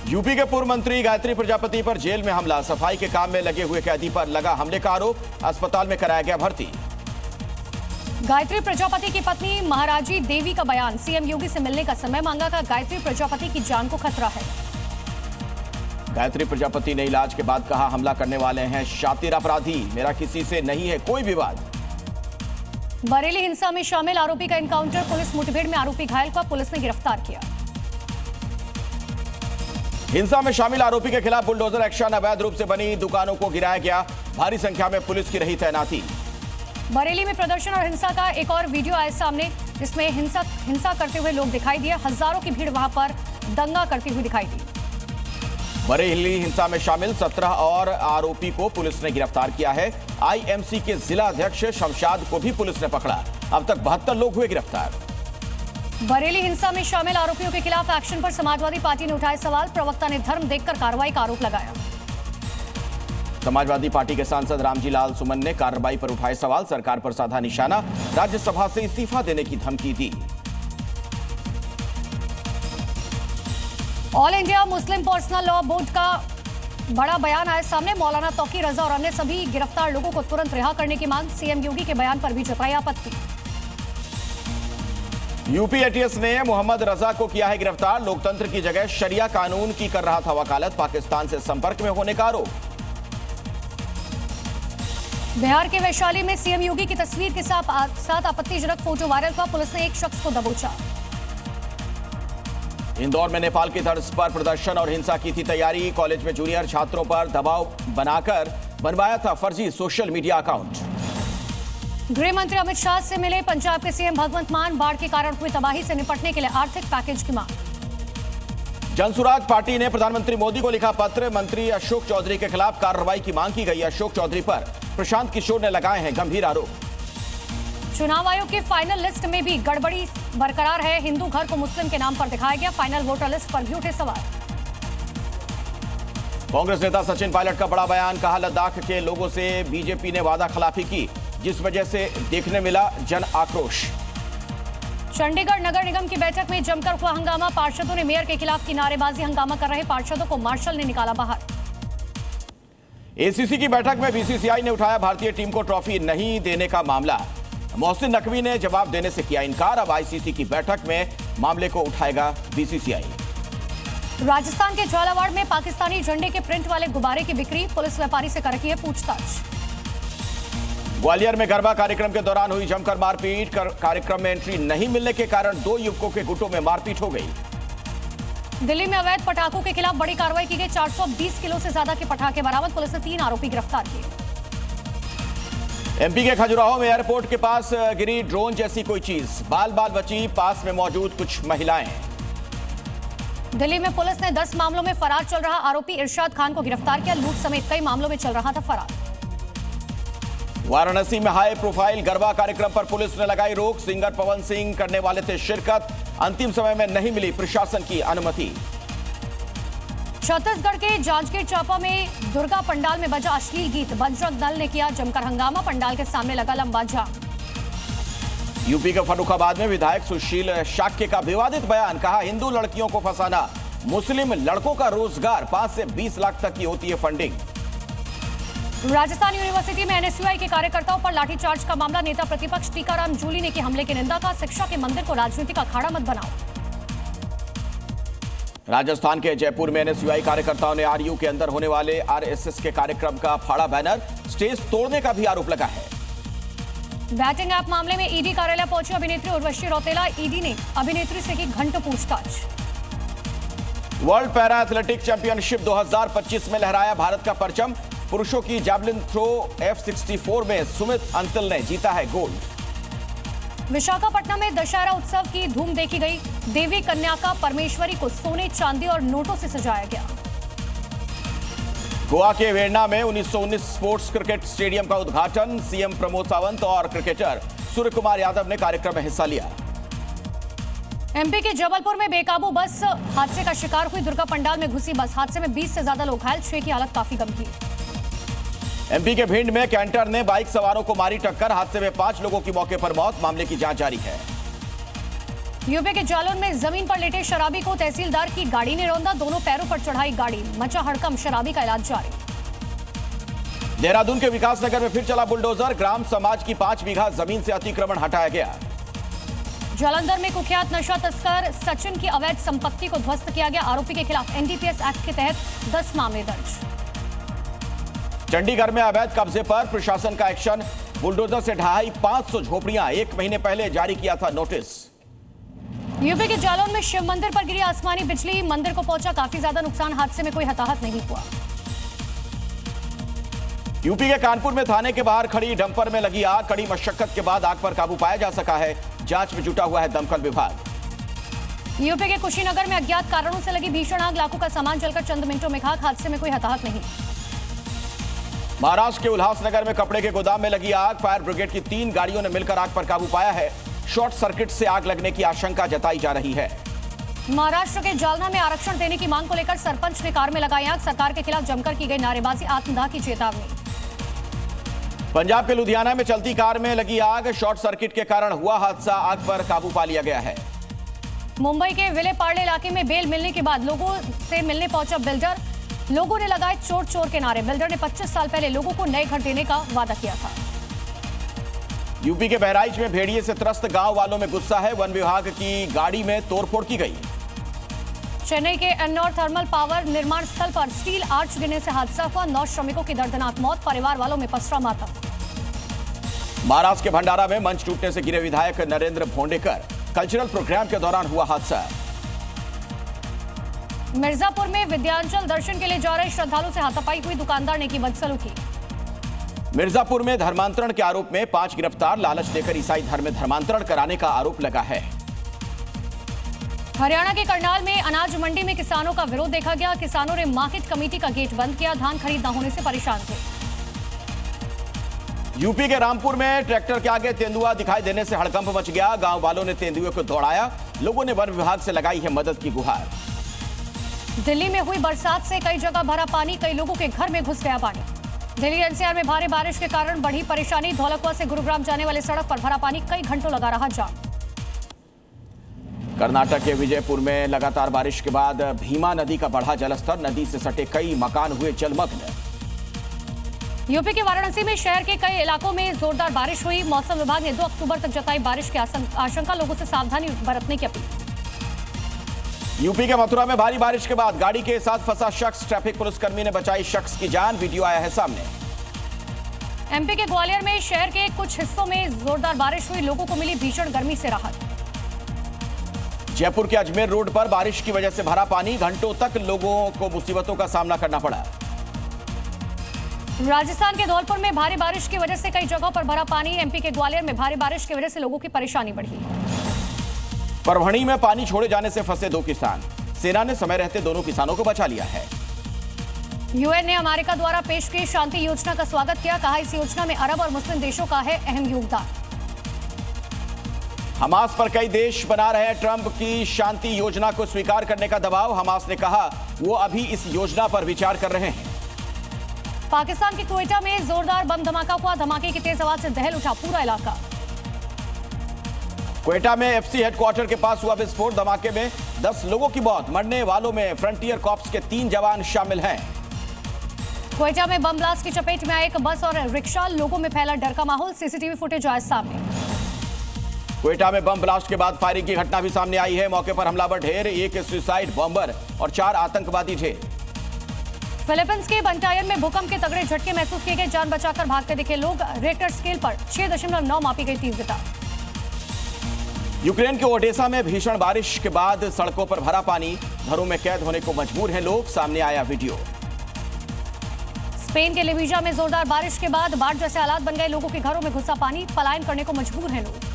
UP के पूर्व मंत्री गायत्री प्रजापति पर जेल में हमला। सफाई के काम में लगे हुए कैदी पर लगा हमले का आरोप। अस्पताल में कराया गया भर्ती। गायत्री प्रजापति की पत्नी महाराजी देवी का बयान। सीएम योगी से मिलने का समय मांगा। का गायत्री प्रजापति की जान को खतरा है। गायत्री प्रजापति ने इलाज के बाद कहा, हमला करने वाले हैं शातिर अपराधी, मेरा किसी से नहीं है कोई विवाद। बरेली हिंसा में शामिल आरोपी का एनकाउंटर। पुलिस मुठभेड़ में आरोपी घायल को पुलिस ने गिरफ्तार किया। हिंसा में शामिल आरोपी के खिलाफ बुलडोजर एक्शन। अवैध रूप से बनी दुकानों को गिराया गया। भारी संख्या में पुलिस की रही तैनाती। बरेली में प्रदर्शन और हिंसा का एक और वीडियो आया सामने, जिसमें हिंसा करते हुए लोग दिखाई दिए। हजारों की भीड़ वहां पर दंगा करती हुई दिखाई दी। बरेली हिंसा में शामिल 17 और आरोपी को पुलिस ने गिरफ्तार किया है। आईएमसी के जिला अध्यक्ष शमशाद को भी पुलिस ने पकड़ा। अब तक 72 लोग हुए गिरफ्तार। बरेली हिंसा में शामिल आरोपियों के खिलाफ एक्शन पर समाजवादी पार्टी ने उठाए सवाल। प्रवक्ता ने धर्म देखकर कार्रवाई का आरोप लगाया। समाजवादी पार्टी के सांसद रामजी लाल सुमन ने कार्रवाई पर उठाए सवाल। सरकार पर साधा निशाना। राज्यसभा से इस्तीफा देने की धमकी दी। All India Muslim Personal Law Board का बड़ा बयान आया सामने। मौलाना तौकीर रजा और अन्य सभी गिरफ्तार लोगों को तुरंत रिहा करने की मांग। सीएम योगी के बयान पर भी जताई आपत्ति। यूपी एटीएस ने मोहम्मद रजा को किया है गिरफ्तार। लोकतंत्र की जगह शरिया कानून की कर रहा था वकालत। पाकिस्तान से संपर्क में होने का आरोप। बिहार के वैशाली में सीएम योगी की तस्वीर के साथ आपत्तिजनक फोटो वायरल हुआ। पुलिस ने एक शख्स को दबोचा। इंदौर में नेपाल की तर्ज पर प्रदर्शन और हिंसा की थी तैयारी। कॉलेज में जूनियर छात्रों पर दबाव बनाकर बनवाया था फर्जी सोशल मीडिया अकाउंट। गृह मंत्री अमित शाह से मिले पंजाब के सीएम भगवंत मान। बाढ़ के कारण हुई तबाही से निपटने के लिए आर्थिक पैकेज की मांग। जनसुराज पार्टी ने प्रधानमंत्री मोदी को लिखा पत्र। मंत्री अशोक चौधरी के खिलाफ कार्रवाई की मांग की गई। अशोक चौधरी पर प्रशांत किशोर ने लगाए हैं गंभीर आरोप। चुनाव आयोग की फाइनल लिस्ट में भी गड़बड़ी बरकरार है। हिंदू घर को मुस्लिम के नाम पर दिखाया गया। फाइनल वोटर लिस्ट पर भी उठे सवाल। कांग्रेस नेता सचिन पायलट का बड़ा बयान। कहा, लद्दाख के लोगों से बीजेपी ने वादा खिलाफी की, जिस वजह से देखने मिला जन आक्रोश। चंडीगढ़ नगर निगम की बैठक में जमकर हुआ हंगामा। पार्षदों ने मेयर के खिलाफ की नारेबाजी। हंगामा कर रहे पार्षदों को मार्शल ने निकाला बाहर। एसीसी की बैठक में बीसीसीआई ने उठाया भारतीय टीम को ट्रॉफी नहीं देने का मामला। मोहसिन नकवी ने जवाब देने से किया इनकार। अब आईसीसी की बैठक में मामले को उठाएगा बीसीसीआई। राजस्थान के झालावाड़ में पाकिस्तानी झंडे के प्रिंट वाले गुब्बारे की बिक्री। पुलिस व्यापारी से कर रही है पूछताछ। ग्वालियर में गरबा कार्यक्रम के दौरान हुई जमकर मारपीट। कार्यक्रम में एंट्री नहीं मिलने के कारण 2 युवकों के गुटों में मारपीट हो गई। दिल्ली में अवैध पटाखों के खिलाफ बड़ी कार्रवाई की गई। 420 किलो से ज्यादा के पटाखे बरामद। पुलिस ने 3 आरोपी गिरफ्तार किए। एमपी के खजुराहो में एयरपोर्ट के पास गिरी ड्रोन जैसी कोई चीज। बाल बाल बची पास में मौजूद कुछ महिलाएं। दिल्ली में पुलिस ने 10 मामलों में फरार चल रहा आरोपी इरशाद खान को गिरफ्तार किया। लूट समेत कई मामलों में चल रहा था फरार। वाराणसी में हाई प्रोफाइल गरबा कार्यक्रम पर पुलिस ने लगाई रोक। सिंगर पवन सिंह करने वाले थे शिरकत। अंतिम समय में नहीं मिली प्रशासन की अनुमति। छत्तीसगढ़ के जांजगीर चांपा में दुर्गा पंडाल में बजा अश्लील गीत। बजरंग दल ने किया जमकर हंगामा। पंडाल के सामने लगा लंबा जाम। यूपी के फर्रुखाबाद में विधायक सुशील शाक्य का विवादित बयान। कहा, हिंदू लड़कियों को फंसाना, मुस्लिम लड़कों का रोजगार। 5 से 20 लाख तक की होती है फंडिंग। राजस्थान यूनिवर्सिटी में एनएसयूआई के कार्यकर्ताओं पर लाठीचार्ज का मामला। नेता प्रतिपक्ष टीकाराम जूली ने की हमले की निंदा। का शिक्षा के मंदिर को राजनीति का अखाड़ा मत बनाओ। राजस्थान के जयपुर में एनएसयूआई कार्यकर्ताओं ने आरयू के अंदर होने वाले आरएसएस के कार्यक्रम का फाड़ा बैनर। स्टेज तोड़ने का भी आरोप लगा है। बैटिंग ऐप मामले में ईडी कार्यालय पहुंची अभिनेत्री उर्वशी रौतेला। ईडी ने अभिनेत्री से की घंटों पूछताछ। वर्ल्ड पैरा एथलेटिक्स चैंपियनशिप 2025 में लहराया भारत का परचम। पुरुषों की जैवलिन थ्रो F64 में सुमित अंतिल ने जीता है गोल्ड। विशाखापट्टनम में दशहरा उत्सव की धूम देखी गई। देवी कन्या का परमेश्वरी को सोने, चांदी और नोटों से सजाया गया। गोवा के वेरना में 1919 स्पोर्ट्स क्रिकेट स्टेडियम का उद्घाटन। सीएम प्रमोद सावंत और क्रिकेटर सूर्य कुमार यादव ने कार्यक्रम में हिस्सा लिया। एमपी के जबलपुर में बेकाबू बस हादसे का शिकार हुई। दुर्गा पंडाल में घुसी बस। हादसे में 20 से ज्यादा लोग घायल। 6 की हालत काफी गंभीर। एमपी के भिंड में कैंटर ने बाइक सवारों को मारी टक्कर। हादसे में 5 लोगों की मौके पर मौत। मामले की जांच जारी है। यूपी के जालौन में जमीन पर लेटे शराबी को तहसीलदार की गाड़ी ने रौंदा, दोनों पैरों पर चढ़ाई गाड़ी, मचा हड़कंप, शराबी का इलाज जारी। देहरादून के विकासनगर में फिर चला बुलडोजर, ग्राम समाज की 5 बीघा जमीन से अतिक्रमण हटाया गया। जालंधर में कुख्यात नशा तस्कर सचिन की अवैध संपत्ति को ध्वस्त किया गया, आरोपी के खिलाफ एनडीपीएस एक्ट के तहत 10 मामले दर्ज। चंडीगढ़ में अवैध कब्जे पर प्रशासन का एक्शन, बुलडोजर से ढहाई 500 झोपड़ियां, 1 महीने पहले जारी किया था नोटिस। यूपी के जालौन में शिव मंदिर पर गिरी आसमानी बिजली, मंदिर को पहुंचा काफी ज्यादा नुकसान, हादसे में कोई हताहत नहीं हुआ। यूपी के कानपुर में थाने के बाहर खड़ी डंपर में लगी आग, कड़ी मशक्कत के बाद आग पर काबू पाया जा सका है, जांच में जुटा हुआ है दमकल विभाग। यूपी के कुशीनगर में अज्ञात कारणों से लगी भीषण आग, लाखों का सामान जलकर चंद मिनटों में खाक, हादसे में कोई हताहत नहीं। महाराष्ट्र के उल्लासनगर में कपड़े के गोदाम में लगी आग, फायर ब्रिगेड की 3 गाड़ियों ने मिलकर आग पर काबू पाया है, शॉर्ट सर्किट से आग लगने की आशंका जताई जा रही है। महाराष्ट्र के जालना में आरक्षण देने की मांग को लेकर सरपंच ने कार में लगाई आग, सरकार के खिलाफ जमकर की गई नारेबाजी, आत्मदाह की चेतावनी। पंजाब के लुधियाना में चलती कार में लगी आग, शॉर्ट सर्किट के कारण हुआ हादसा, आग पर काबू पा लिया गया है। मुंबई के विले पार्ले इलाके में बेल मिलने के बाद लोगों से मिलने पहुंचा बिल्डर, लोगों ने लगाए चोर चोर के नारे, बिल्डर ने 25 साल पहले लोगों को नए घर देने का वादा किया था। यूपी के बहराइच में भेड़िए से त्रस्त गांव वालों में गुस्सा है, वन विभाग की गाड़ी में तोड़फोड़ की गई। चेन्नई के एन्नोर थर्मल पावर निर्माण स्थल पर स्टील आर्च गिरने से हादसा हुआ, 9 श्रमिकों की दर्दनाक मौत, परिवार वालों में पसरा मातम। महाराष्ट्र के भंडारा में मंच टूटने से गिरे विधायक नरेंद्र भोंडेकर, कल्चरल प्रोग्राम के दौरान हुआ हादसा। मिर्जापुर में विंध्याचल दर्शन के लिए जा रहे श्रद्धालु से हाथापाई हुई, दुकानदार ने की बदसलूकी। मिर्जापुर में धर्मांतरण के आरोप में 5 गिरफ्तार, लालच देकर ईसाई धर्म में धर्मांतरण कराने का आरोप लगा है। हरियाणा के करनाल में अनाज मंडी में किसानों का विरोध देखा गया, किसानों ने मार्केट कमेटी का गेट बंद किया, धान खरीद न होने से परेशान थे। यूपी के रामपुर में ट्रैक्टर के आगे तेंदुआ दिखाई देने से हड़कंप मच गया, गांव वालों ने तेंदुए को दौड़ाया, लोगों ने वन विभाग से लगाई है मदद की गुहार। दिल्ली में हुई बरसात से कई जगह भरा पानी, कई लोगों के घर में घुस गया पानी। दिल्ली एनसीआर में भारी बारिश के कारण बढ़ी परेशानी, धौलकुआ से गुरुग्राम जाने वाले सड़क पर भरा पानी, कई घंटों लगा रहा जाम। कर्नाटक के विजयपुर में लगातार बारिश के बाद भीमा नदी का बढ़ा जलस्तर, नदी से सटे कई मकान हुए जलमग्न। यूपी के वाराणसी में शहर के कई इलाकों में जोरदार बारिश हुई, मौसम विभाग ने 2 अक्टूबर तक जताई बारिश की आशंका, लोगों से सावधानी बरतने की अपील। यूपी के मथुरा में भारी बारिश के बाद गाड़ी के साथ फंसा शख्स, ट्रैफिक पुलिसकर्मी ने बचाई शख्स की जान, वीडियो आया है सामने। एमपी के ग्वालियर में शहर के कुछ हिस्सों में जोरदार बारिश हुई, लोगों को मिली भीषण गर्मी से राहत। जयपुर के अजमेर रोड पर बारिश की वजह से भरा पानी, घंटों तक लोगों को मुसीबतों का सामना करना पड़ा। राजस्थान के धौलपुर में भारी बारिश की वजह से कई जगहों पर भरा पानी, एमपी के ग्वालियर में भारी बारिश की वजह से लोगों की परेशानी बढ़ी। परभणी में पानी छोड़े जाने से फंसे 2 किसान, सेना ने समय रहते दोनों किसानों को बचा लिया है। यूएन ने अमेरिका द्वारा पेश की शांति योजना का स्वागत किया, कहा इस योजना में अरब और मुस्लिम देशों का है अहम योगदान। हमास पर कई देश बना रहे ट्रंप की शांति योजना को स्वीकार करने का दबाव, हमास ने कहा वो अभी इस योजना पर विचार कर रहे हैं। पाकिस्तान के क्वेटा में जोरदार बम धमाका हुआ, धमाके की तेज आवाज से दहल उठा पूरा इलाका। क्वेटा में एफसी हेडक्वार्टर के पास हुआ विस्फोट, धमाके में 10 लोगों की मौत, मरने वालों में फ्रंटियर कॉर्प्स के 3 जवान शामिल हैं। क्वेटा में बम ब्लास्ट की चपेट में आए एक बस और रिक्शा, लोगों में फैला डर का माहौल, सीसीटीवी फुटेज आया सामने। क्वेटा में बम ब्लास्ट के बाद फायरिंग की घटना भी सामने आई है, मौके पर हमलावर ढेर, 1 सुसाइड बॉम्बर और 4 आतंकवादी ढेर। फिलीपींस के बंटायर में भूकंप के तगड़े झटके महसूस किए गए, जान बचाकर भागते दिखे लोग, रिक्टर स्केल पर 6.9 मापी गई तीव्रता। यूक्रेन के ओडेसा में भीषण बारिश के बाद सड़कों पर भरा पानी, घरों में कैद होने को मजबूर हैं लोग, सामने आया वीडियो। स्पेन के लिविजा में जोरदार बारिश के बाद बाढ़ जैसे हालात बन गए, लोगों के घरों में घुसा पानी, पलायन करने को मजबूर हैं लोग।